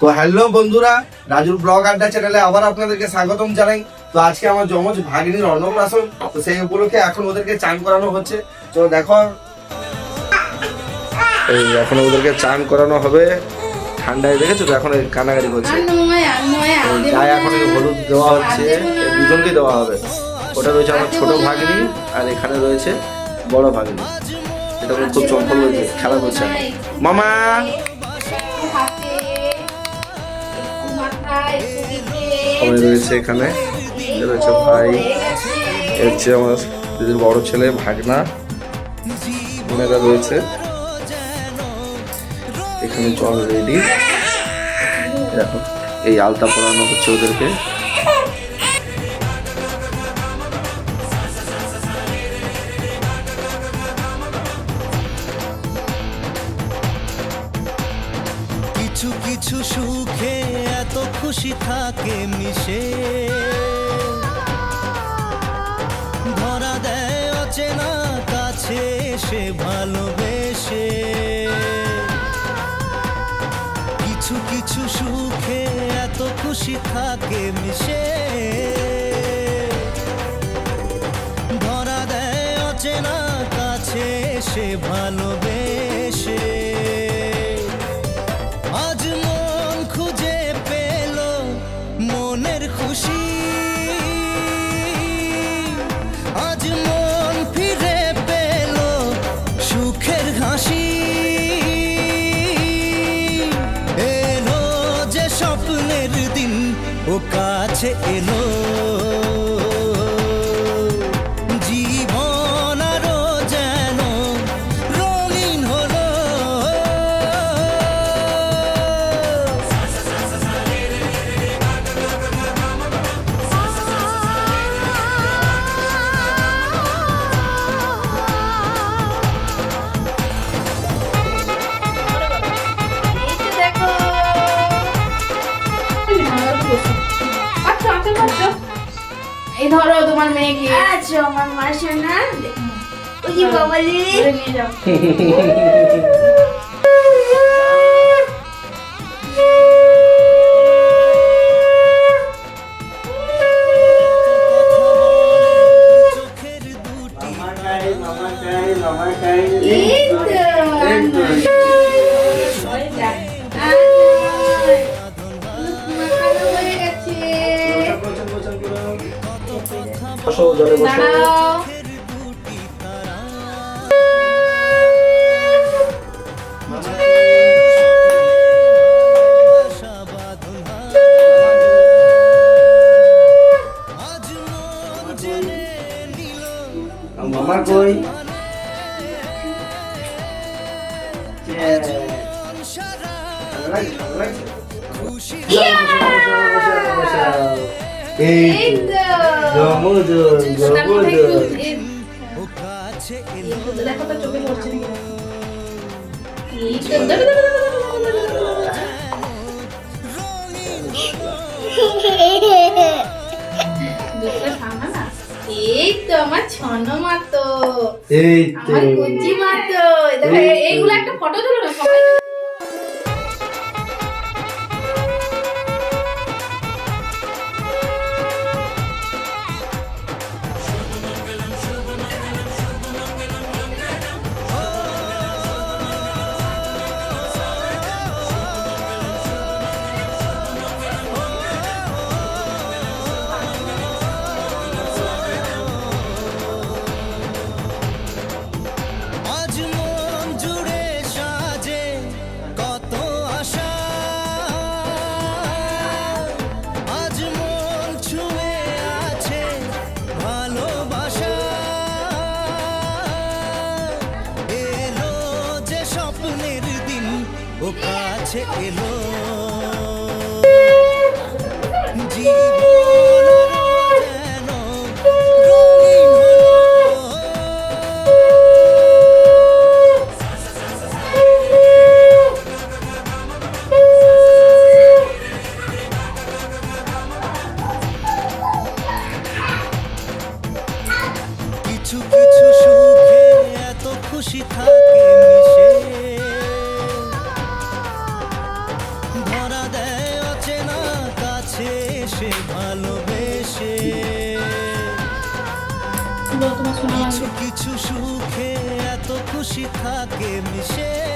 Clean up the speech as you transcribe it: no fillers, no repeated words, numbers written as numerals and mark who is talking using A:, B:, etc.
A: তো হ্যালো বন্ধুরা, রাজুর ব্লগ আড্ডা চ্যানেলে আবার আপনাদেরকে স্বাগতম জানাই। তো আজকে আমার যমজ ভাগিনীর অন্নপ্রাশন, তো সেই উপলক্ষে এখন ওদেরকে চান করানো হচ্ছে। তো দেখো এই এখন ওদেরকে চান করানো হবে ঠান্ডায়, দেখেছো তো এখন কান্নাকাটি করছে। গায়ে এখন হলুদ দেওয়া হচ্ছে, দুজনকে দেওয়া হবে। ওটা রয়েছে আমার ছোট ভাগিনী আর এখানে রয়েছে বড় ভাগিনী। এটা খুব চম্পল হয়েছে, খেলা করছে মামা। সবাই রয়েছে এখানে, রয়েছে ভাই, হচ্ছে আমার দিদির বড় ছেলে ভাগনা, বোনেরা রয়েছে এখানে। জল রেডি, দেখো এই আলতা পরানো হচ্ছে ওদেরকে।
B: কিছু কিছু সুখে এত খুশি থাকে মিশে, ধরা দেয় অচেনা কাছে সে ভালোবেসে। কিছু কিছু সুখে এত খুশি থাকে মিশে, ধরা দেয় অচেনা কাছে সে ভালোবেসে। আজ মন খুঁজে পেল মনের খুশি, আজ মন ফিরে পেল সুখের হাসি। এলো যে স্বপ্নের দিন ও কাছে এলো, জীবন আরো যেন রঙিন হলো।
C: এই ধরো তোমার মেয়েকে।
D: আচ্ছা আমার মা শোনা ওই যে বাবালি
C: নিয়ে যাও।
B: চোখের দুটি
D: এই তো মাখানো হয়ে গেছে।
A: বসো, জলে বসো।
C: দাঁড়াও।
A: মামা কই? এই তো জমজল জমজল।
C: দেখো তো চোখে পড়ছে নাকি। এই তো দুটো সামনে না। এই তো আমার ছন্ন মাতো,
A: এই তো
C: আমার কুচি মাতো। দেখো এইগুলো একটা ফটো তুলো না সবাই।
B: আজ মন জুড়ে সাজে কত আশা, আজ মন ছুঁয়ে আছে ভালোবাসা। এলো যে স্বপ্নের দিন ও কাছে এলো, জীবন আরো যেন রঙিন হলো। কিছু কিছু সুখে এত খুশি থাকে মিশে, ধরা দেয় ভালোবেসে ভালোবেসে
C: তোমার সোনা
B: কিছু কিছু সুখে এত খুশি থাকে মিশে